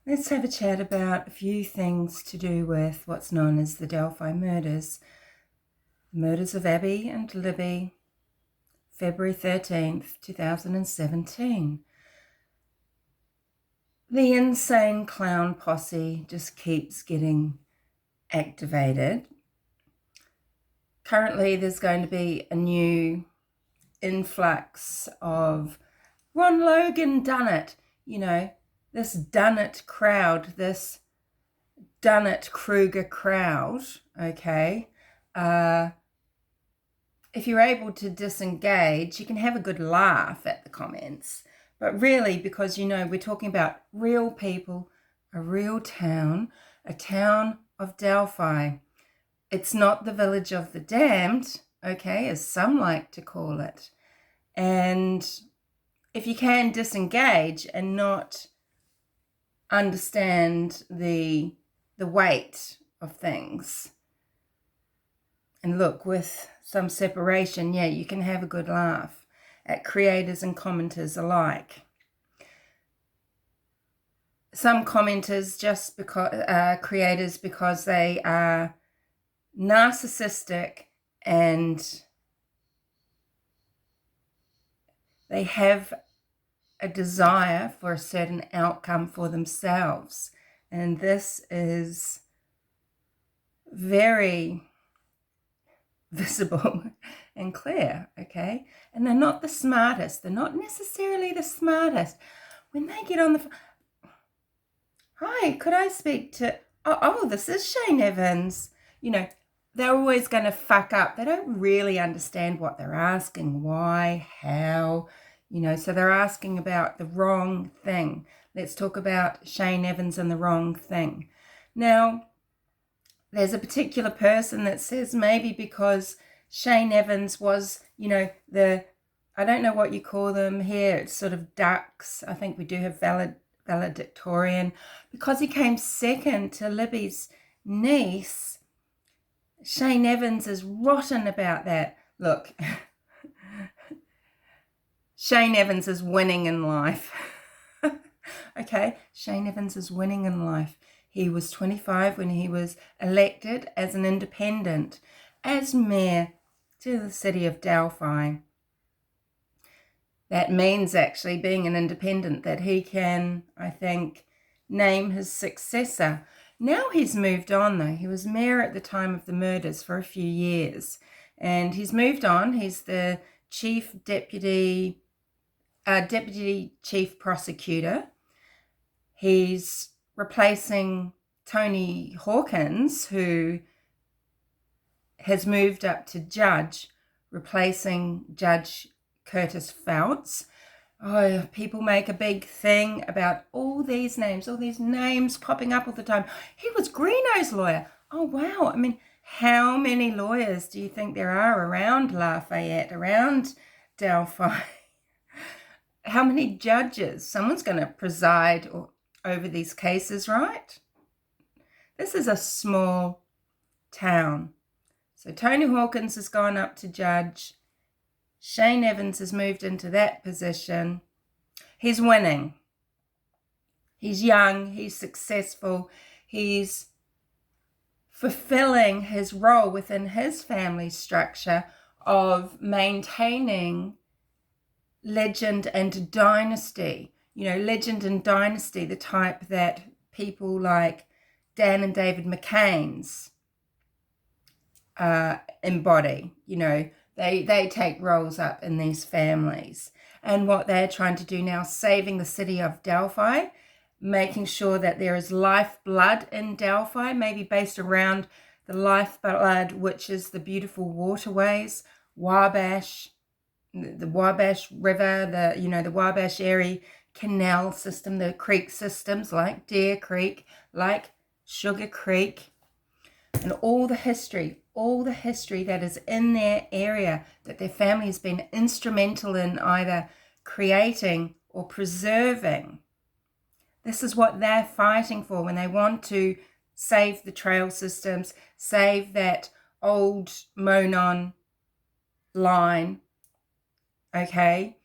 Let's have a chat about a few things to do with what's known as the Delphi murders. The murders of Abby and Libby, February 13th, 2017. The insane clown posse just keeps getting activated. Currently, there's going to be a new influx of Ron Logan done it, this done it crowd, this dunnit-kruger crowd, okay? If you're able to disengage, you can have a good laugh at the comments. But really, because, we're talking about real people, a real town, a town of Delphi. It's not the village of the damned, okay, as some like to call it. And if you can disengage and not understand the weight of things, and look, with some separation, you can have a good laugh at creators and commenters alike. Some commenters just creators because they are narcissistic and they have a desire for a certain outcome for themselves. And this is very visible and clear, okay? And they're not the smartest. They're not necessarily the smartest. When they get on the phone, hi, could I speak to, this is Shane Evans. They're always going to fuck up. They don't really understand what they're asking, why, how, so they're asking about the wrong thing. Let's talk about Shane Evans and the wrong thing. Now, there's a particular person that says maybe because Shane Evans was, I don't know what you call them here, it's sort of ducks. I think we do have valedictorian. Because he came second to Libby's niece, Shane Evans is rotten about that. Look, Shane Evans is winning in life. Okay, Shane Evans is winning in life. He was 25 when he was elected as an independent, as mayor to the city of Delphi. That means actually being an independent that he can, I think, name his successor. Now he's moved on though. He was mayor at the time of the murders for a few years. And he's moved on. He's the deputy chief prosecutor. He's replacing Tony Hawkins, who has moved up to judge, replacing Judge Curtis Feltz. Oh, people make a big thing about all these names popping up all the time. He was Greeno's lawyer. Oh, wow. I mean, how many lawyers do you think there are around Lafayette, around Delphi? How many judges? Someone's going to preside over these cases, right? This is a small town. So Tony Hawkins has gone up to judge. Shane Evans has moved into that position. He's winning. He's young. He's successful. He's fulfilling his role within his family structure of maintaining legend and dynasty. Legend and dynasty, the type that people like Dan and David McCain's embody. They take roles up in these families. And what they're trying to do now, saving the city of Delphi, making sure that there is lifeblood in Delphi, maybe based around the lifeblood, which is the beautiful waterways, Wabash, the Wabash River, the Wabash Erie Canal system, the creek systems like Deer Creek, like Sugar Creek, and all the history that is in their area that their family has been instrumental in either creating or preserving. This is what they're fighting for when they want to save the trail systems, save that old Monon line, okay?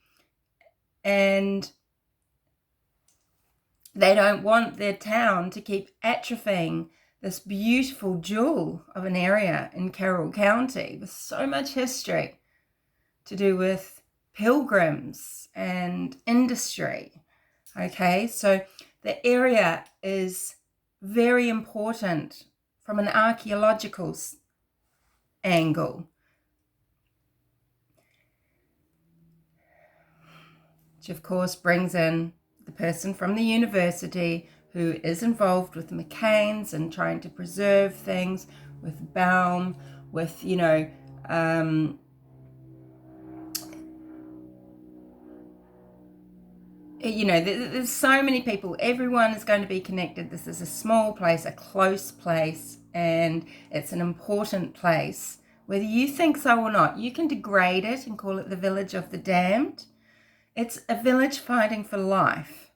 And They don't want their town to keep atrophying this beautiful jewel of an area in Carroll County with so much history to do with pilgrims and industry. Okay, so the area is very important from an archaeological angle, which of course brings in the person from the university who is involved with the McCains and trying to preserve things, with Baum, with, there's so many people. Everyone is going to be connected. This is a small place, a close place, and it's an important place. Whether you think so or not, you can degrade it and call it the village of the damned. It's a village fighting for life,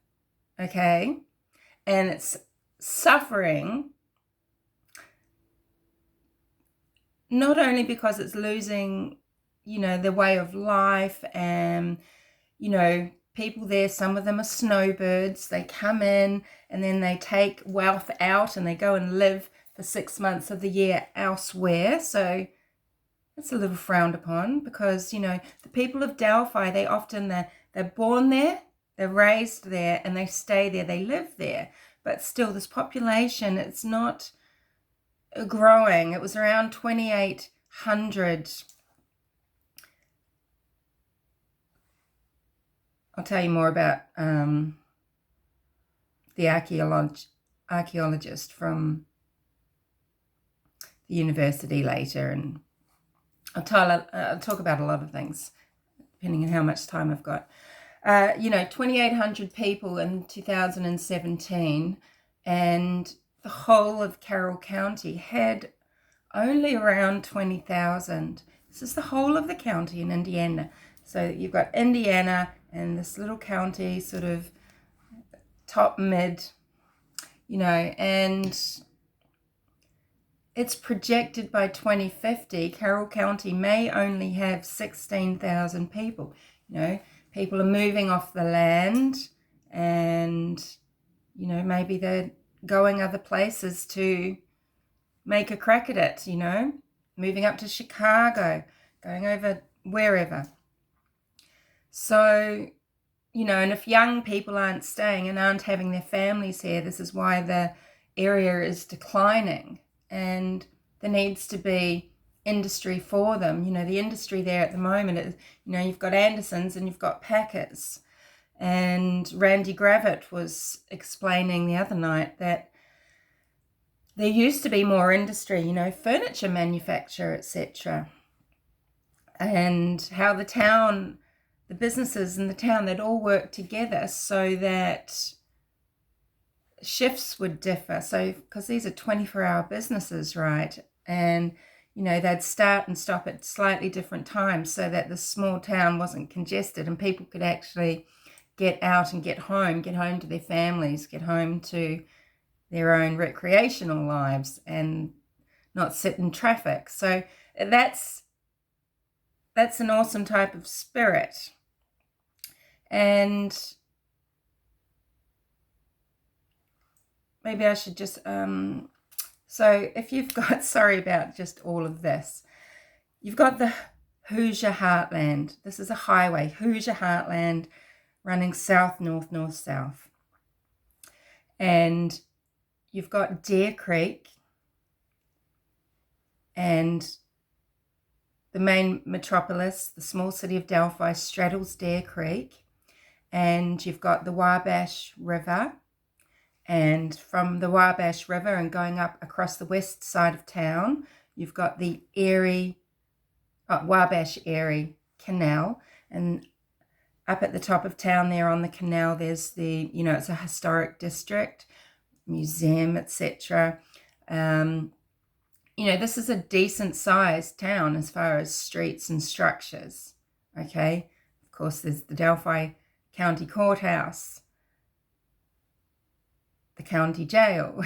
okay? And it's suffering not only because it's losing, their way of life and, people there, some of them are snowbirds. They come in and then they take wealth out and they go and live for 6 months of the year elsewhere. So it's a little frowned upon because, the people of Delphi, they're born there, they're raised there, and they stay there, they live there. But still, this population, it's not growing. It was around 2,800. I'll tell you more about the archaeologist from the university later, and I'll talk about a lot of things, depending on how much time I've got. 2,800 people in 2017, and the whole of Carroll County had only around 20,000. This is the whole of the county in Indiana. So you've got Indiana and this little county, sort of top mid, and it's projected by 2050, Carroll County may only have 16,000 people. People are moving off the land and, maybe they're going other places to make a crack at it, moving up to Chicago, going over wherever. So, and if young people aren't staying and aren't having their families here, this is why the area is declining. And there needs to be industry for them. The industry there at the moment is, you've got Andersons and you've got Packers. And Randy Gravett was explaining the other night that there used to be more industry, furniture manufacture, etc. And how the businesses in the town, they'd all work together so that shifts would differ. So, because these are 24-hour businesses, right? And, they'd start and stop at slightly different times so that the small town wasn't congested and people could actually get out and get home to their families, get home to their own recreational lives and not sit in traffic. So that's an awesome type of spirit. And maybe I should just, so if you've got, sorry about just all of this, you've got the Hoosier Heartland. This is a highway, Hoosier Heartland, running south, north, north, south. And you've got Deer Creek, and the main metropolis, the small city of Delphi, straddles Deer Creek. And you've got the Wabash River, and from the Wabash River and going up across the west side of town, you've got the Wabash Erie Canal, and up at the top of town there on the canal, there's the, it's a historic district, museum, etc. This is a decent sized town as far as streets and structures, okay? Of course, there's the Delphi County Courthouse, the county jail,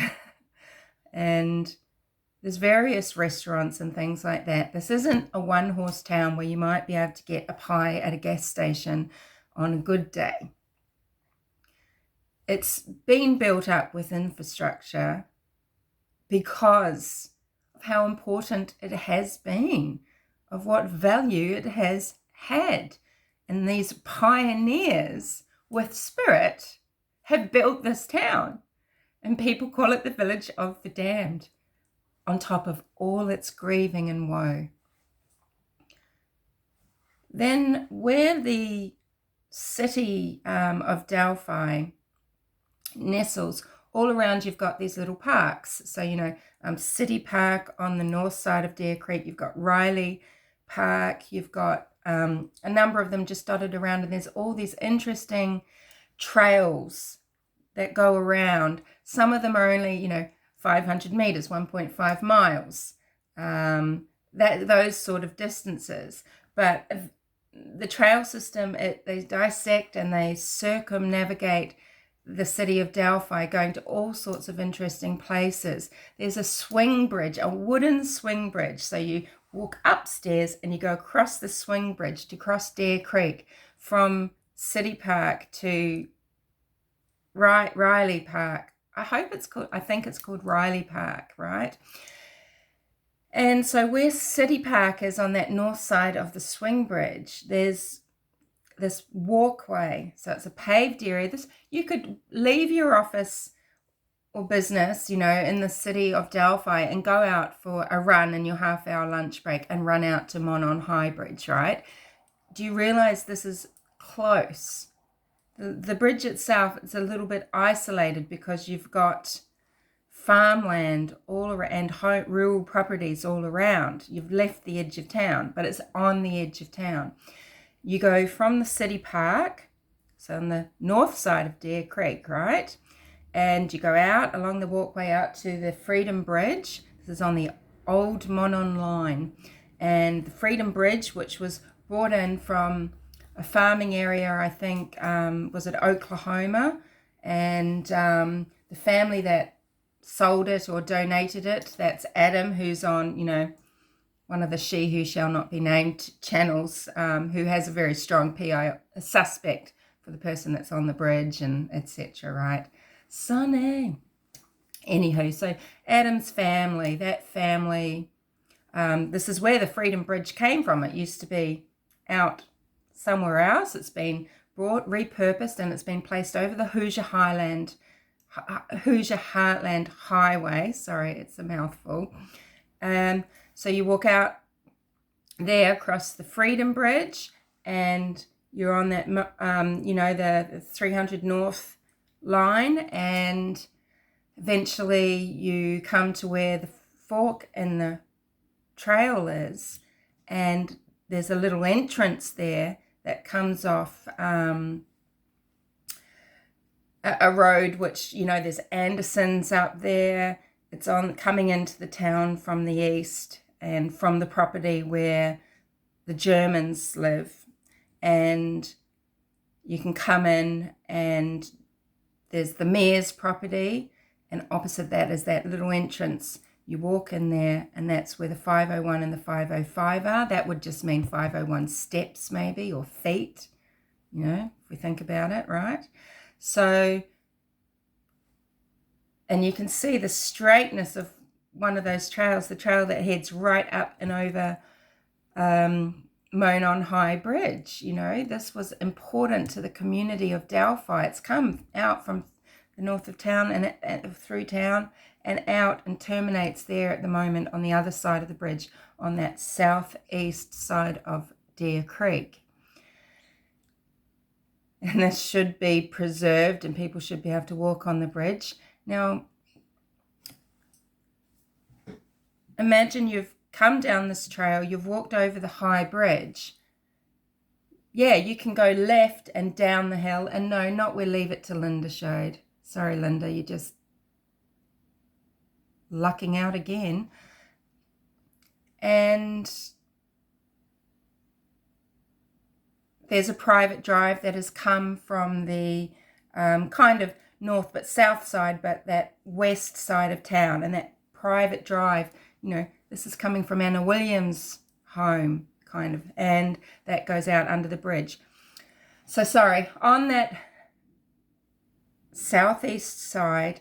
and there's various restaurants and things like that. This isn't a one-horse town where you might be able to get a pie at a gas station on a good day. it's been built up with infrastructure because of how important it has been, of what value it has had. And these pioneers with spirit have built this town. And people call it the village of the damned, on top of all its grieving and woe. Then where the city of Delphi nestles, all around you've got these little parks. So, City Park on the north side of Deer Creek, you've got Riley Park, you've got a number of them just dotted around, and there's all these interesting trails that go around. Some of them are only, 500 meters, 1.5 miles, those sort of distances. But the trail system, they dissect and they circumnavigate the city of Delphi, going to all sorts of interesting places. There's a swing bridge, a wooden swing bridge. So you walk upstairs and you go across the swing bridge to cross Deer Creek from City Park to Riley Park. I think it's called Riley Park, right? And so where City Park is on that north side of the swing bridge, there's this walkway. So it's a paved area. You could leave your office or business, in the city of Delphi and go out for a run in your half-hour lunch break and run out to Monon High Bridge, right? Do you realize this is close? The bridge itself is a little bit isolated because you've got farmland all around and rural properties all around. You've left the edge of town, but it's on the edge of town. You go from the city park, so on the north side of Deer Creek, right? And you go out along the walkway out to the Freedom Bridge. This is on the old Monon line. And the Freedom Bridge, which was brought in from a farming area, I think, was it Oklahoma? And the family that sold it or donated it, that's Adam, who's on, one of the She Who Shall Not Be Named channels, who has a very strong PI suspect for the person that's on the bridge and etc., right? Sonny. Anywho, so Adam's family, that family, this is where the Freedom Bridge came from. It used to be out somewhere else. It's been repurposed, and it's been placed over the Hoosier Heartland Highway. Sorry, it's a mouthful. So you walk out there across the Freedom Bridge, and you're on that, the 300 North line, and eventually you come to where the fork in the trail is, and there's a little entrance there that comes off a road, which, there's Anderson's up there. It's coming into the town from the east and from the property where the Germans live. And you can come in, and there's the mayor's property, and opposite that is that little entrance. You walk in there, and that's where the 501 and the 505 are. That would just mean 501 steps maybe, or feet, if we think about it, right? So, and you can see the straightness of one of those trails, the trail that heads right up and over Monon High Bridge. This was important to the community of Delphi. It's come out from the north of town and through town and out, and terminates there at the moment on the other side of the bridge, on that southeast side of Deer Creek. And this should be preserved, and people should be able to walk on the bridge. Now, imagine you've come down this trail, you've walked over the high bridge. Yeah, you can go left and down the hill, and no, not where Leave It to Linda showed. Sorry, Linda, you're just lucking out again. And there's a private drive that has come from the kind of north but south side, but that west side of town. And that private drive, this is coming from Anna Williams' home, kind of, and that goes out under the bridge. So sorry, on that southeast side,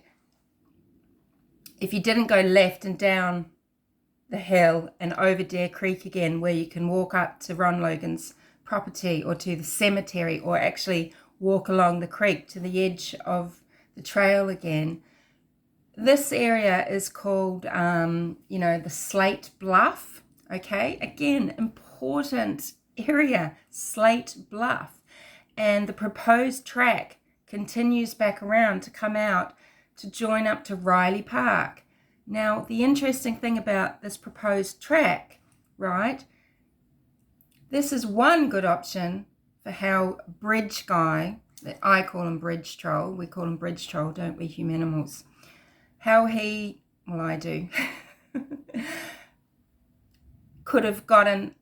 if you didn't go left and down the hill and over Deer Creek again, where you can walk up to Ron Logan's property or to the cemetery, or actually walk along the creek to the edge of the trail again. This area is called, the Slate Bluff, okay? Again, important area, Slate Bluff. And the proposed track continues back around to come out to join up to Riley Park. Now, the interesting thing about this proposed track, right, this is one good option for how Bridge Guy, that I call him Bridge Troll, we call him Bridge Troll, don't we, humanimals? How he, well, I do, could have gotten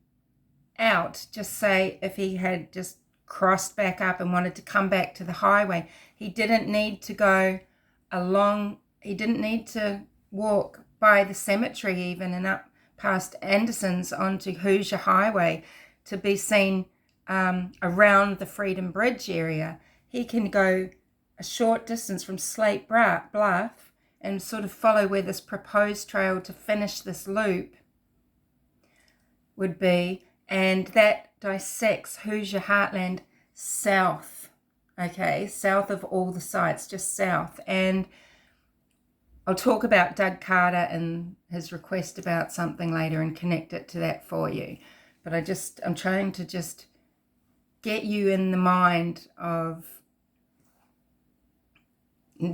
out, just say if he had just crossed back up and wanted to come back to the highway. He didn't need to go along, he didn't need to walk by the cemetery even and up past Anderson's onto Hoosier Highway to be seen around the Freedom Bridge area. He can go a short distance from Slate Bluff and sort of follow where this proposed trail to finish this loop would be, and that dissects Hoosier Heartland south, okay, south of all the sites, just south. And I'll talk about Doug Carter and his request about something later and connect it to that for you. But I'm trying to just get you in the mind of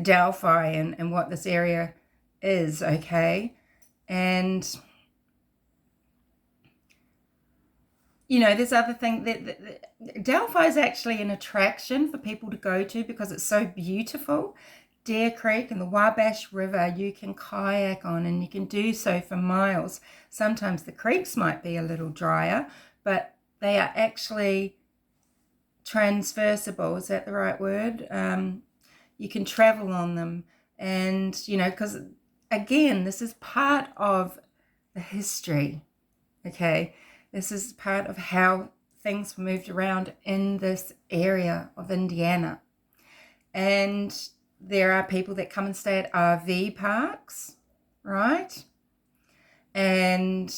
Delphi and what this area is, okay? And there's other thing that Delphi is actually an attraction for people to go to because it's so beautiful. Deer Creek and the Wabash River you can kayak on, and you can do so for miles. Sometimes the creeks might be a little drier, but they are actually transversible. Is that the right word? You can travel on them, and because again, this is part of the history, okay? This is part of how things were moved around in this area of Indiana. And there are people that come and stay at RV parks, right? And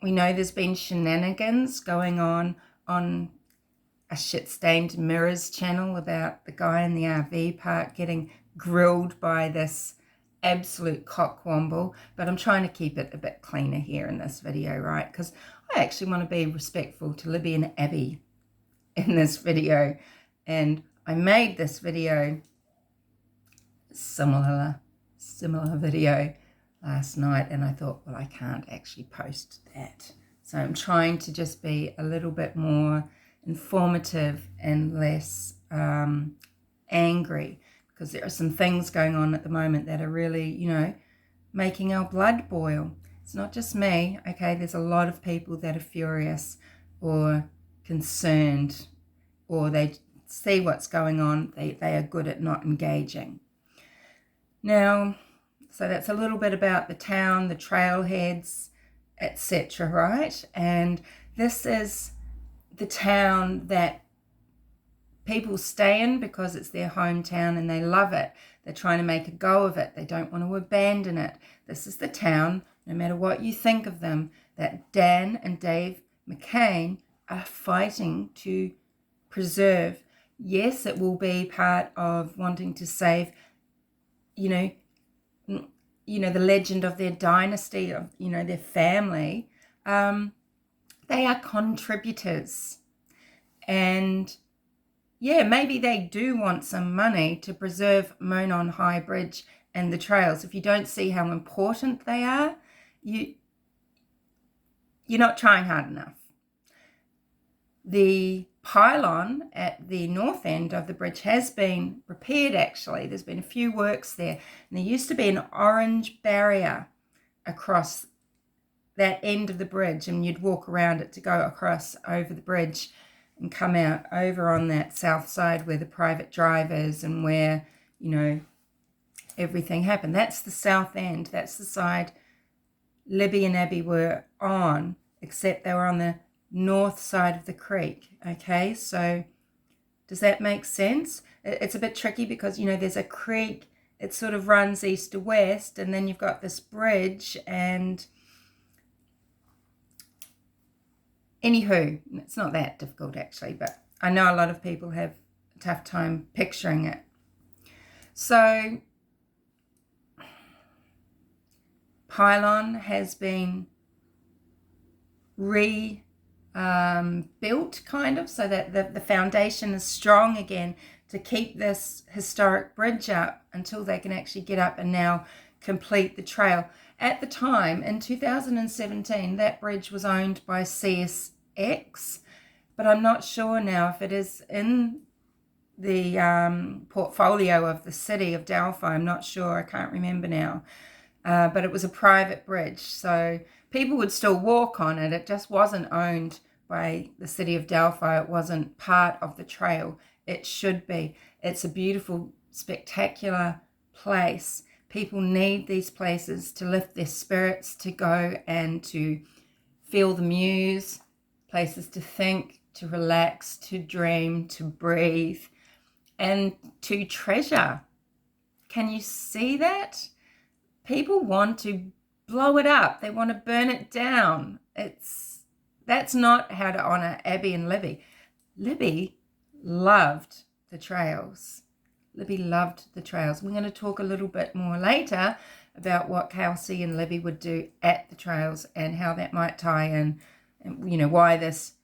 we know there's been shenanigans going on a shit-stained Mirrors channel about the guy in the RV park getting grilled by this absolute cockwomble. But I'm trying to keep it a bit cleaner here in this video, right? Because I actually want to be respectful to Libby and Abby in this video. And I made this video, similar video last night, and I thought, well, I can't actually post that. So I'm trying to just be a little bit more informative and less angry, because there are some things going on at the moment that are really, making our blood boil. It's not just me, okay? There's a lot of people that are furious or concerned, or they see what's going on. They are good at not engaging. Now, so that's a little bit about the town, the trailheads, etc., right? And this is the town that people stay in because it's their hometown and they love it. They're trying to make a go of it. They don't want to abandon it. This is the town, no matter what you think of them, that Dan and Dave McCain are fighting to preserve. Yes, it will be part of wanting to save, the legend of their dynasty, of, their family. They are contributors. And yeah, maybe they do want some money to preserve Monon High Bridge and the trails. If you don't see how important they are, you're not trying hard enough. The pylon at the north end of the bridge has been repaired, actually. There's been a few works there. And there used to be an orange barrier across that end of the bridge, and you'd walk around it to go across over the bridge and come out over on that south side where the private drive is and where, everything happened. That's the south end. That's the side Libby and Abby were on, except they were on the north side of the creek, okay? So Does that make sense? It's a bit tricky because, you know, there's a creek. It sort of runs east to west, and then you've got this bridge. And anywho, it's not that difficult actually, but I know a lot of people have a tough time picturing it. So pylon has been rebuilt kind of, so that the foundation is strong again to keep this historic bridge up until they can actually get up and now complete the trail. At the time, in 2017, that bridge was owned by CSX, but I'm not sure now if it is in the portfolio of the city of Delphi. I'm not sure, I can't remember now. But it was a private bridge, so people would still walk on it. It just wasn't owned by the city of Delphi. It wasn't part of the trail. It should be. It's a beautiful, spectacular place. People need these places to lift their spirits, to go and to feel the muse, places to think, to relax, to dream, to breathe, and to treasure. Can you see that? People want to blow it up. They want to burn it down. That's not how to honor Abby and Libby. Libby loved the trails. Libby loved the trails. We're going to talk a little bit more later about what Kelsey and Libby would do at the trails and how that might tie in, and, you know, why this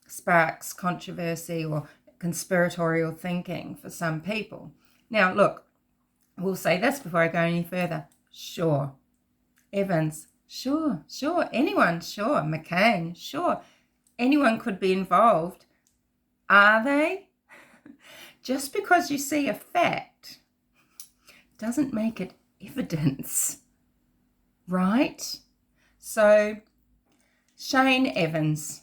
sparks controversy or conspiratorial thinking for some people. Now, look, we'll say this before I go any further. Sure. Evans, sure. Anyone, sure. McCain, sure. Anyone could be involved. Are they? Just because you see a fact doesn't make it evidence, right? So Shane Evans,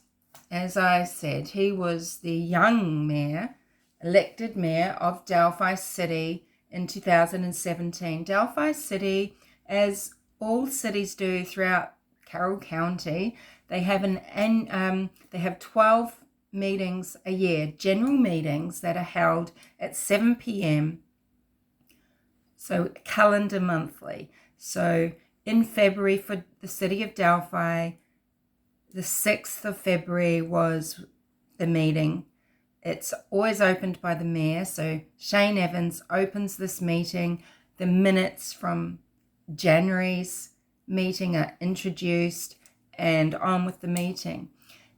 as I said, he was the young mayor, elected mayor of Delphi City in 2017. Delphi City, as all cities do throughout Carroll County, they have 12 meetings a year, general meetings that are held at 7 p.m. So calendar monthly. So in February for the city of Delphi, the 6th of February was the meeting. It's always opened by the mayor. So Shane Evans opens this meeting. The minutes from January's meeting are introduced and on with the meeting.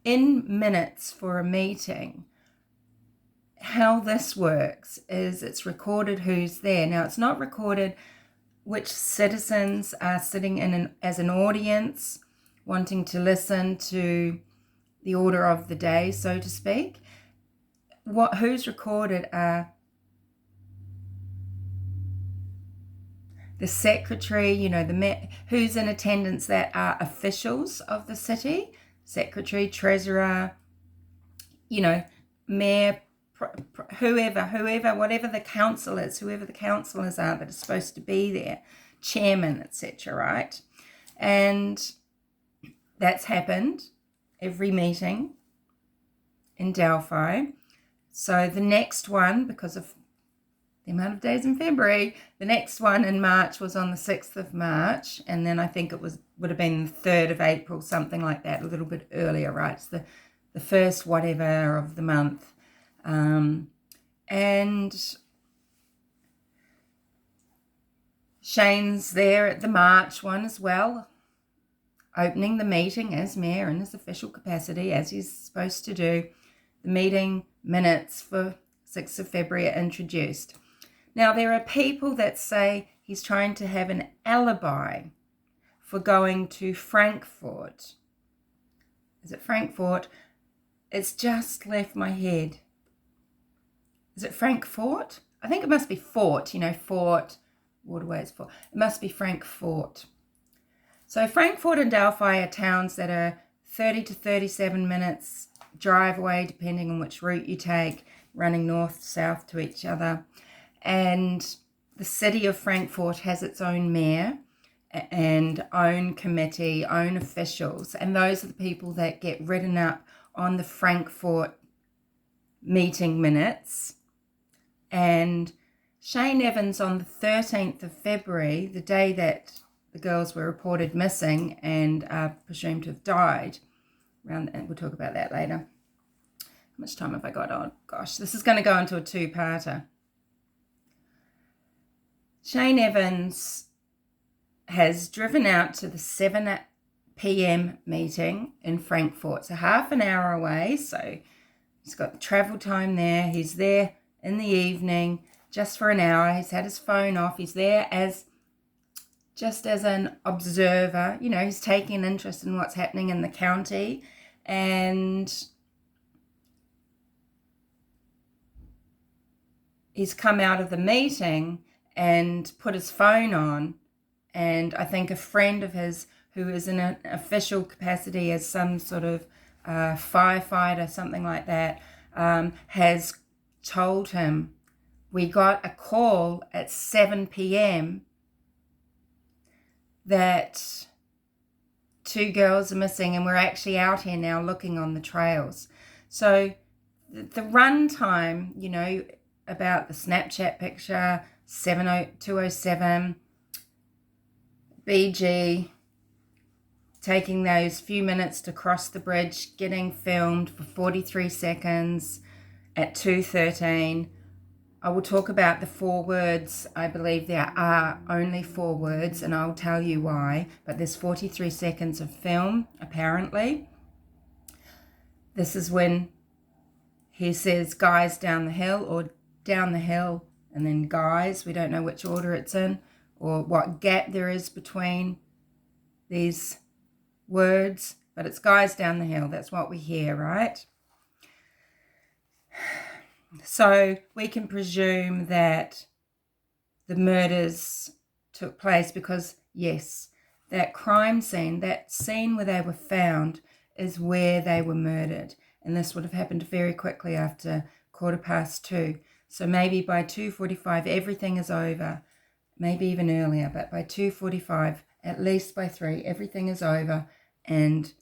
In minutes for a meeting, how this works is it's recorded who's there. Now, it's not recorded which citizens are sitting in as an audience wanting to listen to the order of the day, so to speak. Who's recorded are the secretary, you know, who's in attendance that are officials of the city, secretary, treasurer, you know, mayor, whoever, whatever the council is, whoever the councillors are that are supposed to be there, chairman, etc., right? And that's happened every meeting in Delphi. So the next one, because of the amount of days in February, the next one in March was on the 6th of March, and then I think it would have been the 3rd of April, something like that, a little bit earlier, right? It's the first whatever of the month. And Shane's there at the March one as well, opening the meeting as mayor in his official capacity, as he's supposed to do. The meeting minutes for 6th of February are introduced. Now, there are people that say he's trying to have an alibi for going to Frankfurt. Is it Frankfurt? It's just left my head. Is it Frankfurt? I think it must be Fort, you know, Fort, waterways, Fort. It must be Frankfurt. So Frankfurt and Delphi are towns that are 30 to 37 minutes drive away, depending on which route you take, running north, south to each other. And the city of Frankfurt has its own mayor and own committee, own officials. And those are the people that get written up on the Frankfurt meeting minutes. And Shane Evans, on the 13th of February, the day that the girls were reported missing and are presumed to have died, and we'll talk about that later. How much time have I got on? Gosh, this is going to go into a two-parter. Shane Evans has driven out to the 7 p.m. meeting in Frankfurt. It's a half an hour away, so he's got the travel time there. He's there in the evening just for an hour. He's had his phone off. He's there just as an observer. You know, he's taking an interest in what's happening in the county, and he's come out of the meeting and put his phone on, and I think a friend of his who is in an official capacity as some sort of firefighter, something like that, has told him, we got a call at 7 p.m. that 2 girls are missing, and we're actually out here now looking on the trails. So the run time, you know, about the Snapchat picture, 2:07, BG taking those few minutes to cross the bridge, getting filmed for 43 seconds at 2:13. I will talk about the 4 words. I believe there are only 4 words, and I'll tell you why. But there's 43 seconds of film, apparently. This is when he says, guys down the hill, or down the hill, and then guys. We don't know which order it's in, or what gap there is between these words, but it's guys down the hill. That's what we hear, right? So we can presume that the murders took place because, yes, that crime scene, that scene where they were found, is where they were murdered. And this would have happened very quickly after 2:15. So maybe by 2:45, everything is over. Maybe even earlier, but by 2:45, at least by 3, everything is over. And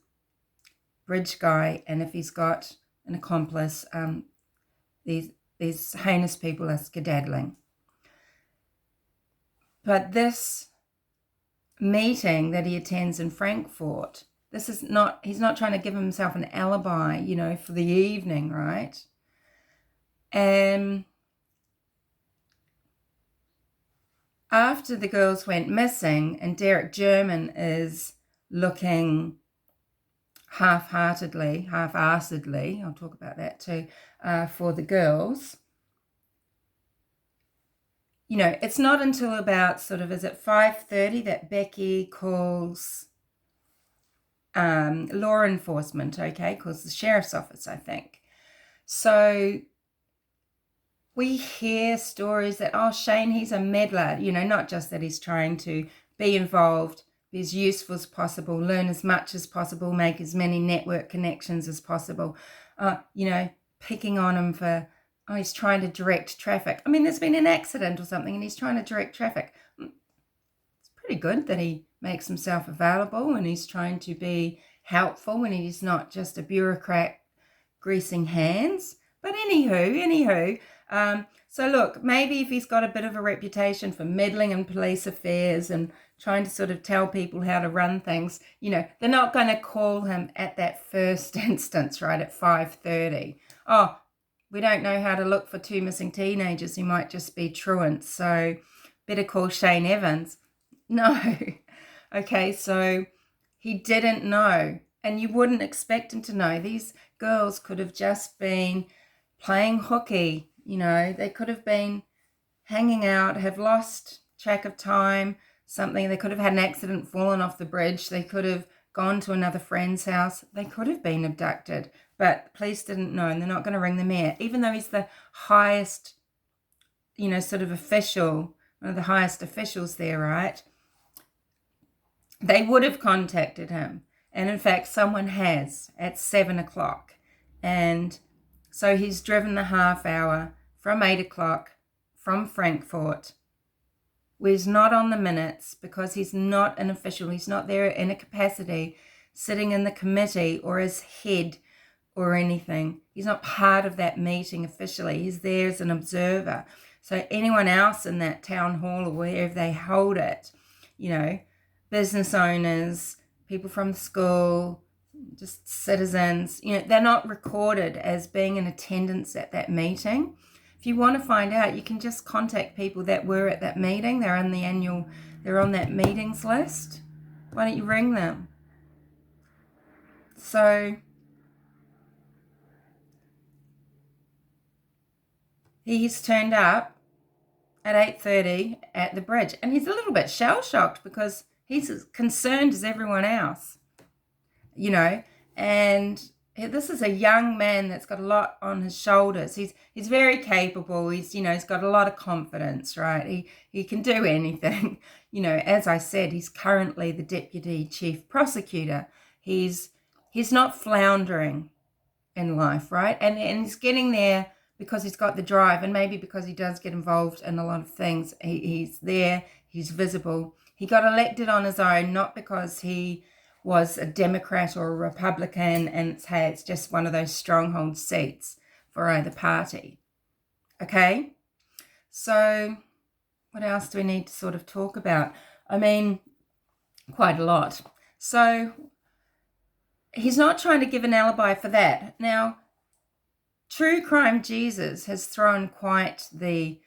Bridge Guy, and if he's got an accomplice, these heinous people are skedaddling. But this meeting that he attends in Frankfurt, he's not trying to give himself an alibi, you know, for the evening, right? And after the girls went missing, and Derek German is looking half-assedly, I'll talk about that too, for the girls. You know, it's not until about is it 5:30 that Becky calls law enforcement, okay, calls the sheriff's office, I think. So we hear stories that, oh, Shane, he's a meddler, you know, not just that he's trying to be involved, be as useful as possible, learn as much as possible, make as many network connections as possible, you know, picking on him for, oh, he's trying to direct traffic. I mean, there's been an accident or something and he's trying to direct traffic. It's pretty good that he makes himself available and he's trying to be helpful and he's not just a bureaucrat greasing hands. But anywho, so look, maybe if he's got a bit of a reputation for meddling in police affairs and trying to sort of tell people how to run things, you know, they're not going to call him at that first instance, right, at 5:30. Oh, we don't know how to look for 2 missing teenagers. He might just be truant, so better call Shane Evans. No. Okay, so he didn't know, and you wouldn't expect him to know. These girls could have just been playing hooky, you know, they could have been hanging out, have lost track of time, something. They could have had an accident, fallen off the bridge. They could have gone to another friend's house. They could have been abducted, but the police didn't know, and they're not going to ring the mayor, even though he's the highest, you know, sort of official, one of the highest officials there, right? They would have contacted him. And in fact, someone has at 7 o'clock. And so he's driven the half hour from 8 o'clock from Frankfurt. He's not on the minutes because he's not an official. He's not there in a capacity, sitting in the committee or as head or anything. He's not part of that meeting officially. He's there as an observer. So anyone else in that town hall or wherever they hold it, you know, business owners, people from the school, just citizens, you know, they're not recorded as being in attendance at that meeting. If you want to find out, you can just contact people that were at that meeting. They're on that meetings list. Why don't you ring them? So he's turned up at 8:30 at the bridge, and he's a little bit shell-shocked because he's as concerned as everyone else, you know, and this is a young man that's got a lot on his shoulders. He's very capable. He's got a lot of confidence, right? He can do anything. You know, as I said, he's currently the deputy chief prosecutor. He's not floundering in life, right? And he's getting there because he's got the drive, and maybe because he does get involved in a lot of things. He's there, he's visible. He got elected on his own, not because he was a Democrat or a Republican, and it's just one of those stronghold seats for either party. Okay? So what else do we need to sort of talk about? I mean, quite a lot. So he's not trying to give an alibi for that. Now, True Crime Jesus has thrown quite the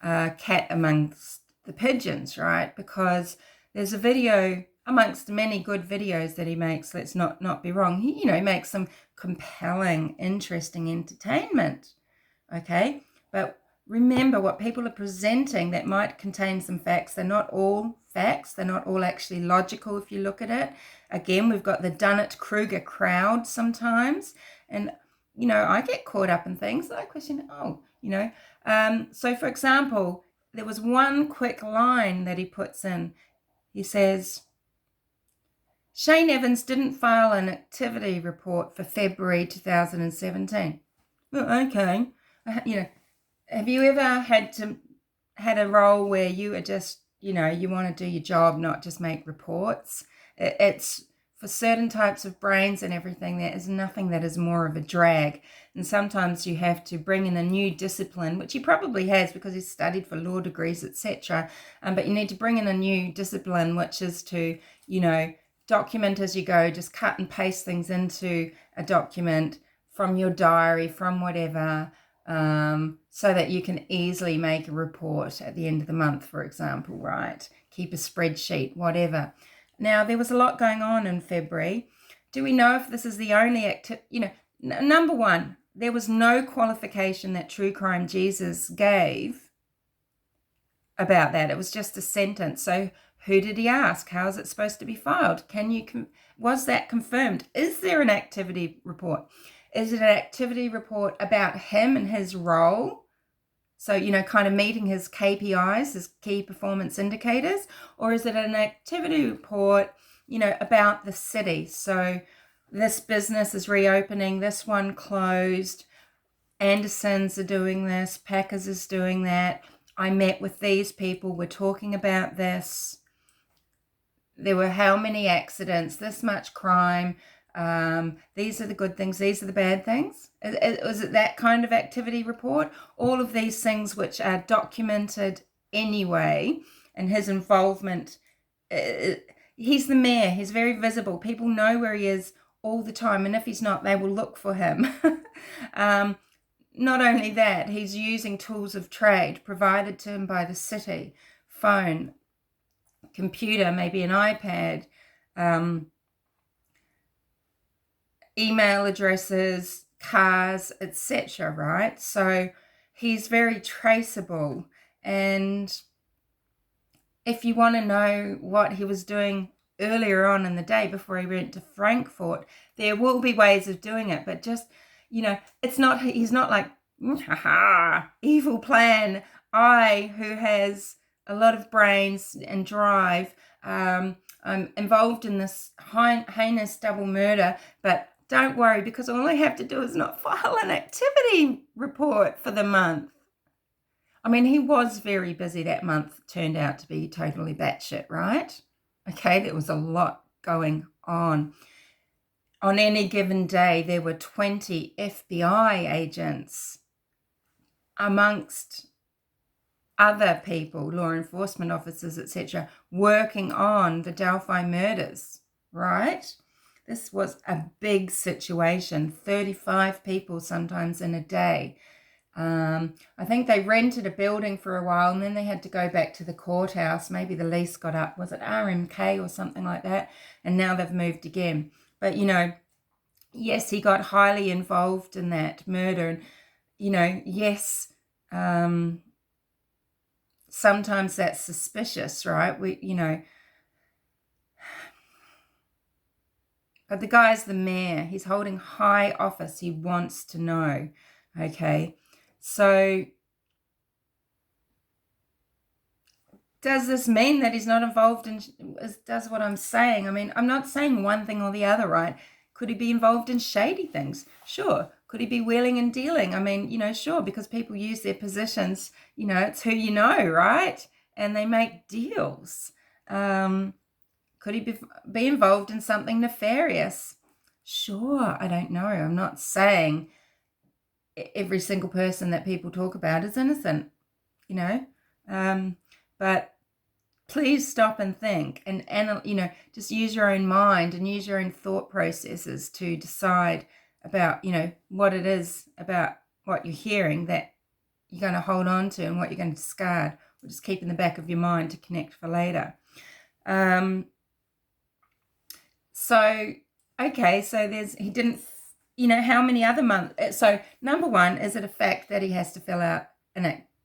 cat amongst the pigeons, right? Because there's a video amongst many good videos that he makes. Let's not be wrong. He, makes some compelling, interesting entertainment. Okay, but remember what people are presenting that might contain some facts. They're not all facts. They're not all actually logical if you look at it. Again, we've got the dunnit-kruger crowd sometimes, and I get caught up in things that I question. So for example, there was one quick line that he puts in. He says, Shane Evans didn't file an activity report for February 2017. Well, okay. Have you ever had a role where you are just, you want to do your job, not just make reports? It's for certain types of brains and everything, there is nothing that is more of a drag. And sometimes you have to bring in a new discipline, which he probably has because he's studied for law degrees, etc. But you need to bring in a new discipline, which is to, document as you go, just cut and paste things into a document from your diary, from whatever, so that you can easily make a report at the end of the month, for example, right? Keep a spreadsheet, whatever. Now, there was a lot going on in February. Do we know if this is the only activity? Number one, there was no qualification that True Crime Jesus gave about that. It was just a sentence. So who did he ask? How is it supposed to be filed? Was that confirmed? Is there an activity report? Is it an activity report about him and his role? So, kind of meeting his KPIs, his key performance indicators, or is it an activity report, about the city? So this business is reopening, this one closed, Andersons are doing this, Packers is doing that. I met with these people, we're talking about this. There were how many accidents, this much crime. These are the good things, these are the bad things. Was it that kind of activity report? All of these things which are documented anyway, and his involvement. He's the mayor, he's very visible. People know where he is all the time, and if he's not, they will look for him. Not only that, he's using tools of trade provided to him by the city, phone, computer, maybe an iPad, email addresses, cars, etc., right? So he's very traceable. And if you want to know what he was doing earlier on in the day before he went to Frankfurt, there will be ways of doing it, but just, he's not like, evil plan. Who has a lot of brains and drive, I'm involved in this heinous double murder, but don't worry, because all I have to do is not file an activity report for the month. I mean, he was very busy that month, turned out to be totally batshit, right? Okay, there was a lot going on. On any given day, there were 20 FBI agents amongst other people, law enforcement officers, etc., working on the Delphi murders, right? This was a big situation, 35 people sometimes in a day. I think they rented a building for a while and then they had to go back to the courthouse. Maybe the lease got up. Was it RMK or something like that? And now they've moved again. But, yes, he got highly involved in that murder. And, yes, sometimes that's suspicious, right? But the guy's the mayor. He's holding high office. He wants to know, okay? So does this mean that he's not involved in, does what I'm saying? I mean, I'm not saying one thing or the other, right? Could he be involved in shady things? Sure. Could he be wheeling and dealing? I mean, sure, because people use their positions, it's who you know, right? And they make deals. Could he be involved in something nefarious? Sure, I don't know. I'm not saying every single person that people talk about is innocent, but please stop and think and just use your own mind and use your own thought processes to decide about, what it is about what you're hearing that you're going to hold on to and what you're going to discard or just keep in the back of your mind to connect for later. So he didn't, how many other months? So number one, is it a fact that he has to fill out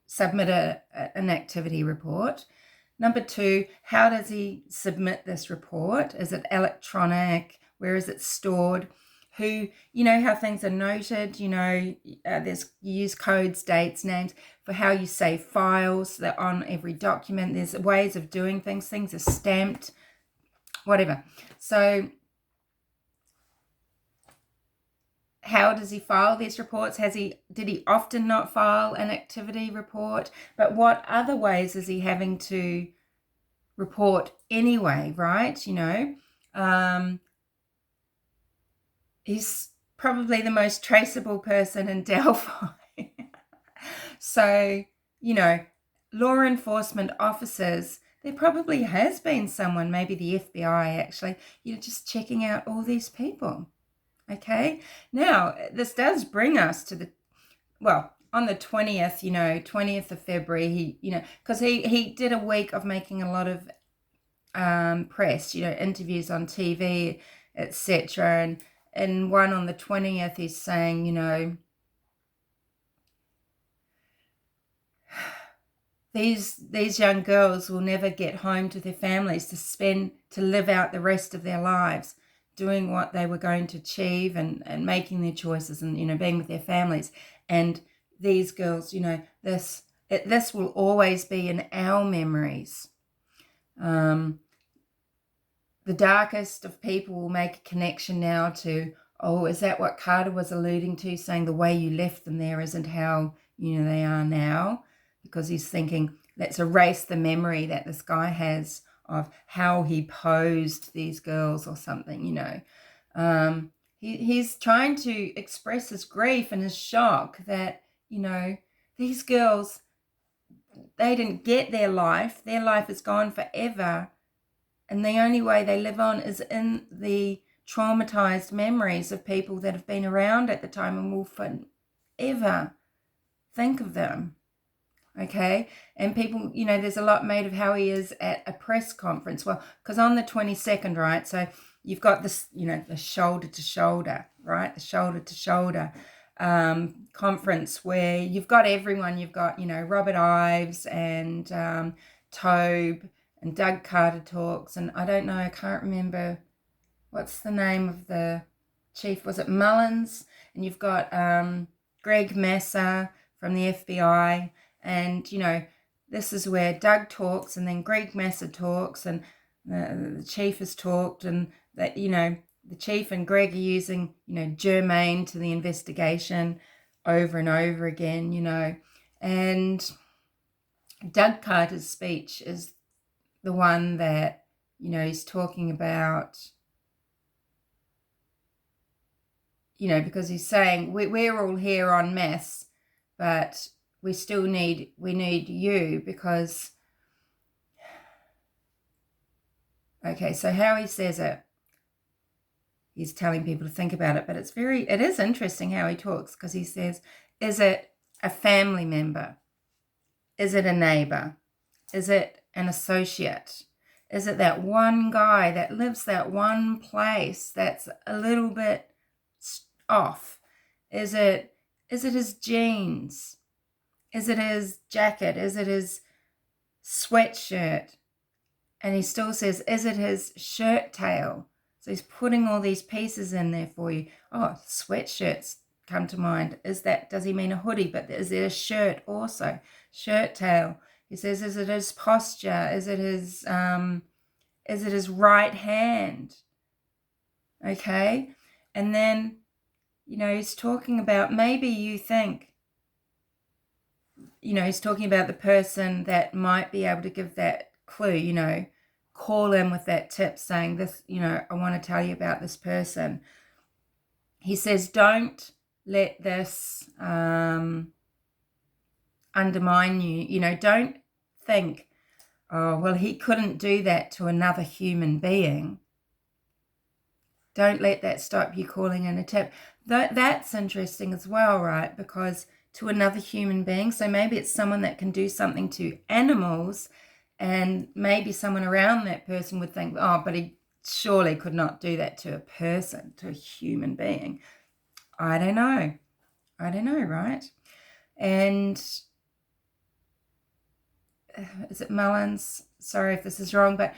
submit an activity report? Number two, how does he submit this report? Is it electronic? Where is it stored? Who, how things are noted, you use codes, dates, names for how you save files. They're on every document. There's ways of doing things. Things are stamped, whatever. So how does he file these reports? Did he often not file an activity report? But what other ways is he having to report anyway, right? He's probably the most traceable person in Delphi. So, law enforcement officers, there probably has been someone, maybe the FBI actually, just checking out all these people. Okay, now this does bring us to on the 20th, 20th of February, because he did a week of making a lot of press, interviews on TV, etc. And one on the 20th, he's saying, these young girls will never get home to their families to live out the rest of their lives doing what they were going to achieve and making their choices and, being with their families. And these girls, this will always be in our memories. The darkest of people will make a connection now to, is that what Carter was alluding to, saying the way you left them there isn't how, they are now? Because he's thinking, let's erase the memory that this guy has of how he posed these girls or something, He's trying to express his grief and his shock that, these girls, they didn't get their life. Their life is gone forever. And the only way they live on is in the traumatized memories of people that have been around at the time and will forever think of them. Okay, and people, there's a lot made of how he is at a press conference. Well, because on the 22nd, right, so you've got this, the shoulder to shoulder, right, the shoulder to shoulder conference where you've got everyone. You've got, Robert Ives and Tobe and Doug Carter talks, and I don't know, I can't remember what's the name of the chief. Was it Mullins? And you've got Greg Messer from the FBI. And, this is where Doug talks and then Greg Messer talks and the chief has talked, and that, the chief and Greg are using, germane to the investigation over and over again, and Doug Carter's speech is the one that, he's talking about because he's saying we're all here en masse, but we need you because, okay, so how he says it, he's telling people to think about it, but it is interesting how he talks, because he says, is it a family member? Is it a neighbor? Is it an associate? Is it that one guy that lives that one place that's a little bit off? Is it his jeans? Is it his jacket? Is it his sweatshirt? And he still says, is it his shirt tail? So he's putting all these pieces in there for you. Oh, sweatshirts come to mind. Does he mean a hoodie? But is there a shirt also? Shirt tail. He says, is it his posture? Is it his right hand? Okay. And then, he's talking about, maybe you think, he's talking about the person that might be able to give that clue, call in with that tip saying this, I want to tell you about this person. He says, don't let this undermine you. Don't think, oh, well, he couldn't do that to another human being. Don't let that stop you calling in a tip. That's interesting as well, right? Because to another human being, so maybe it's someone that can do something to animals, and maybe someone around that person would think, oh, but he surely could not do that to a person, to a human being. I don't know, right? And is it Mullins? Sorry if this is wrong, but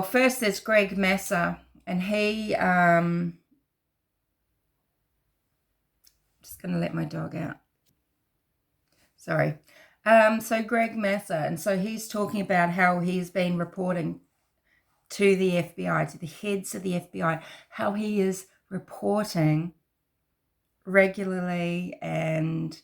first there's Greg Masser, and he just going to let my dog out. Sorry. So Greg Masser, and so he's talking about how he's been reporting to the FBI, to the heads of the FBI, how he is reporting regularly and,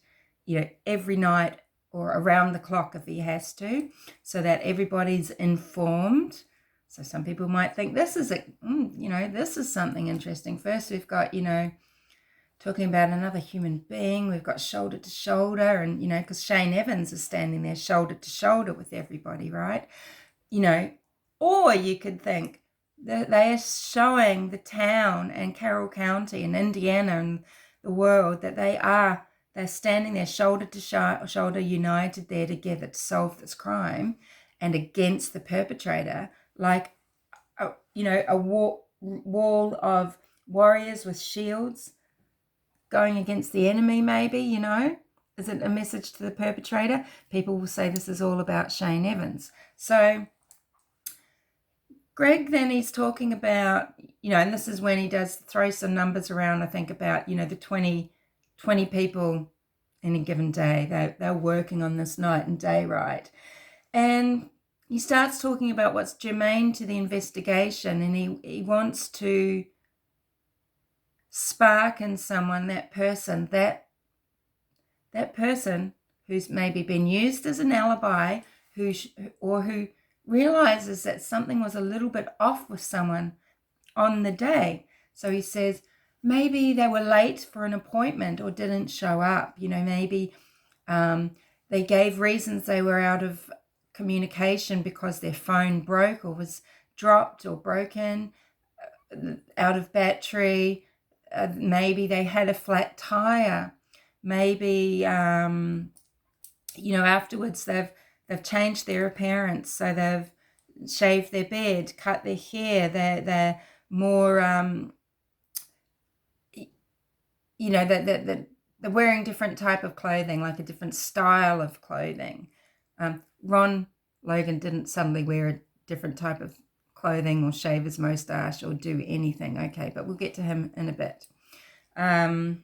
every night or around the clock if he has to, so that everybody's informed. So some people might think this is this is something interesting. First, we've got, talking about another human being. We've got shoulder to shoulder, and, because Shane Evans is standing there shoulder to shoulder with everybody, right? Or you could think that they are showing the town and Carroll County and Indiana and the world that they're standing there shoulder to shoulder, united there together to solve this crime and against the perpetrator, like, a wall of warriors with shields going against the enemy, maybe, Is it a message to the perpetrator? People will say this is all about Shane Evans. So Greg, then he's talking about, and this is when he does throw some numbers around, I think, about, the 20 people in a given day. They're working on this night and day, right? And he starts talking about what's germane to the investigation, and he wants to spark in someone that person who's maybe been used as an alibi, who realizes that something was a little bit off with someone on the day. So he says maybe they were late for an appointment or didn't show up. Maybe they gave reasons they were out of communication because their phone broke or was dropped or broken, out of battery. Maybe they had a flat tire. Maybe, afterwards they've changed their appearance. So they've shaved their beard, cut their hair. They're more, they're wearing different type of clothing, like a different style of clothing. Logan didn't suddenly wear a different type of clothing or shave his mustache or do anything. Okay, but we'll get to him in a bit. Are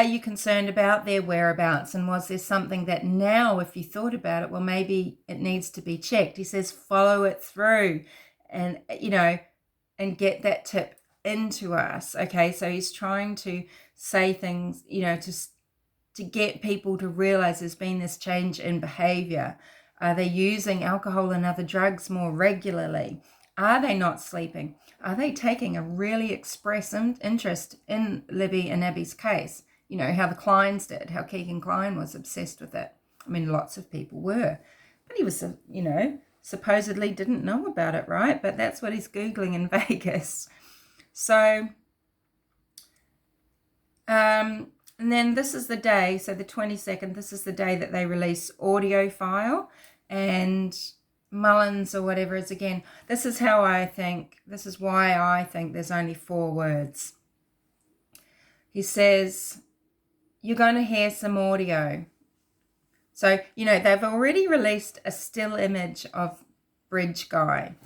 you concerned about their whereabouts? And was there something that now, if you thought about it, well, maybe it needs to be checked? He says, follow it through and, and get that tip into us. Okay, so he's trying to say things, to get people to realize there's been this change in behavior. Are they using alcohol and other drugs more regularly? Are they not sleeping? Are they taking a really expressive interest in Libby and Abby's case? You know, how the Kleins did, how Keegan Klein was obsessed with it. I mean, lots of people were. But he was, you know, supposedly didn't know about it, right? But that's what he's Googling in Vegas. So, and then this is the day, so the 22nd, this is the day that they release audio file, and Mullins or whatever is again, this is how I think, this is why I think there's only 4 words. He says, you're going to hear some audio. So, you know, they've already released a still image of Bridge Guy.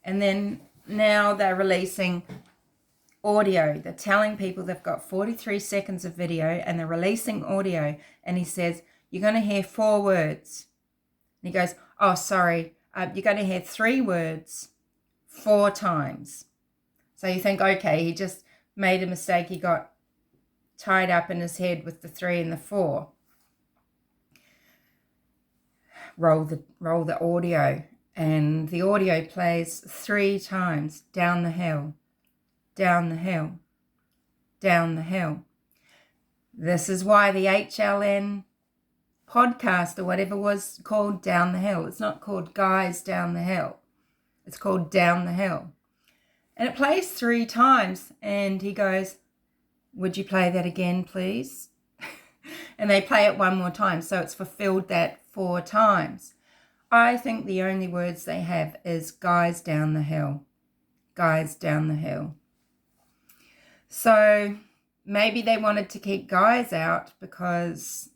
And then now they're releasing audio. They're telling people they've got 43 seconds of video and they're releasing audio. And he says, you're going to hear 4 words. And he goes, oh, sorry, you're going to hear 3 words 4 times. So you think, okay, he just made a mistake. He got tied up in his head with the 3 and the 4. Roll the audio, and the audio plays 3 times. Down the hill, down the hill, down the hill. This is why the HLN podcast or whatever was called Down the Hill. It's not called Guys Down the Hill. It's called Down the Hill. And it plays 3 times, and he goes, would you play that again, please? And they play it 1 more time, so it's fulfilled that 4 times. I think the only words they have is guys down the hill. Guys down the hill. So maybe they wanted to keep guys out because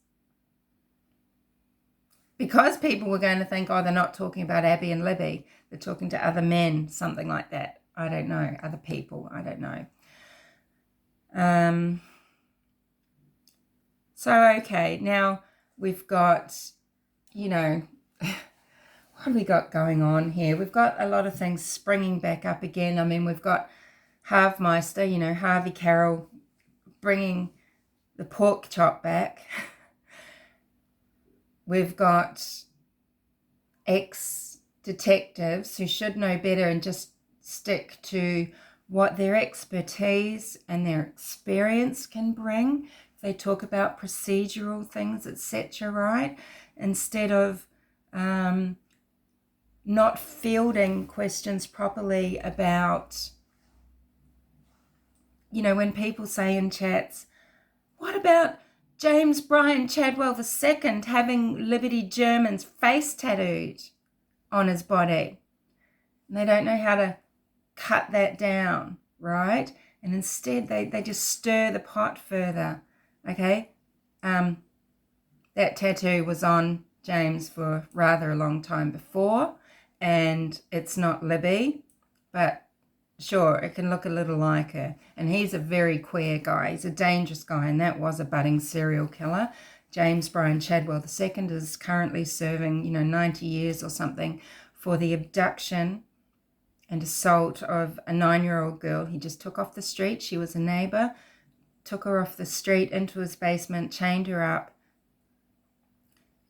people were going to think, oh, they're not talking about Abby and Libby. They're talking to other men, something like that. I don't know. Other people. I don't know. So, okay, now we've got, you know, what have we got going on here? We've got a lot of things springing back up again. I mean, we've got Harvemeister, you know, Harvey Carroll bringing the pork chop back. We've got ex-detectives who should know better and just stick to what their expertise and their experience can bring. They talk about procedural things, etc., right? Instead of not fielding questions properly about, you know, when people say in chats, what about James Bryan Chadwell II having Liberty German's face tattooed on his body? And they don't know how to cut that down, right? And instead they just stir the pot further, okay? That tattoo was on James for rather a long time before, and it's not Libby, but sure, it can look a little like her. And he's a very queer guy. He's a dangerous guy, and that was a budding serial killer. James Bryan Chadwell II is currently serving, you know, 90 years or something for the abduction and assault of a 9-year-old girl. He just took off the street. She was a neighbor, took her off the street into his basement, chained her up,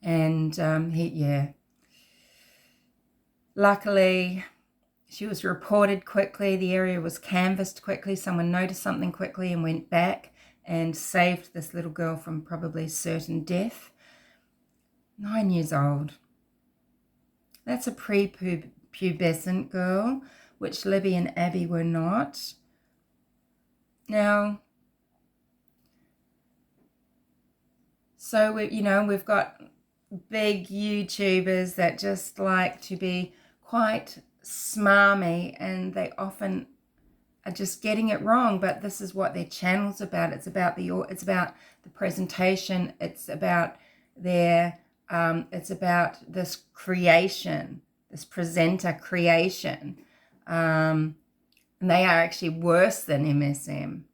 and luckily she was reported quickly. The area was canvassed quickly. Someone noticed something quickly and went back and saved this little girl from probably certain death. 9 years old. That's a prepubescent girl, which Libby and Abby were not. Now, so we've got big YouTubers that just like to be quite smarmy, and they often are just getting it wrong. But this is what their channel's about. It's about the presentation. It's about it's about this creation, this presenter creation, and they are actually worse than MSM.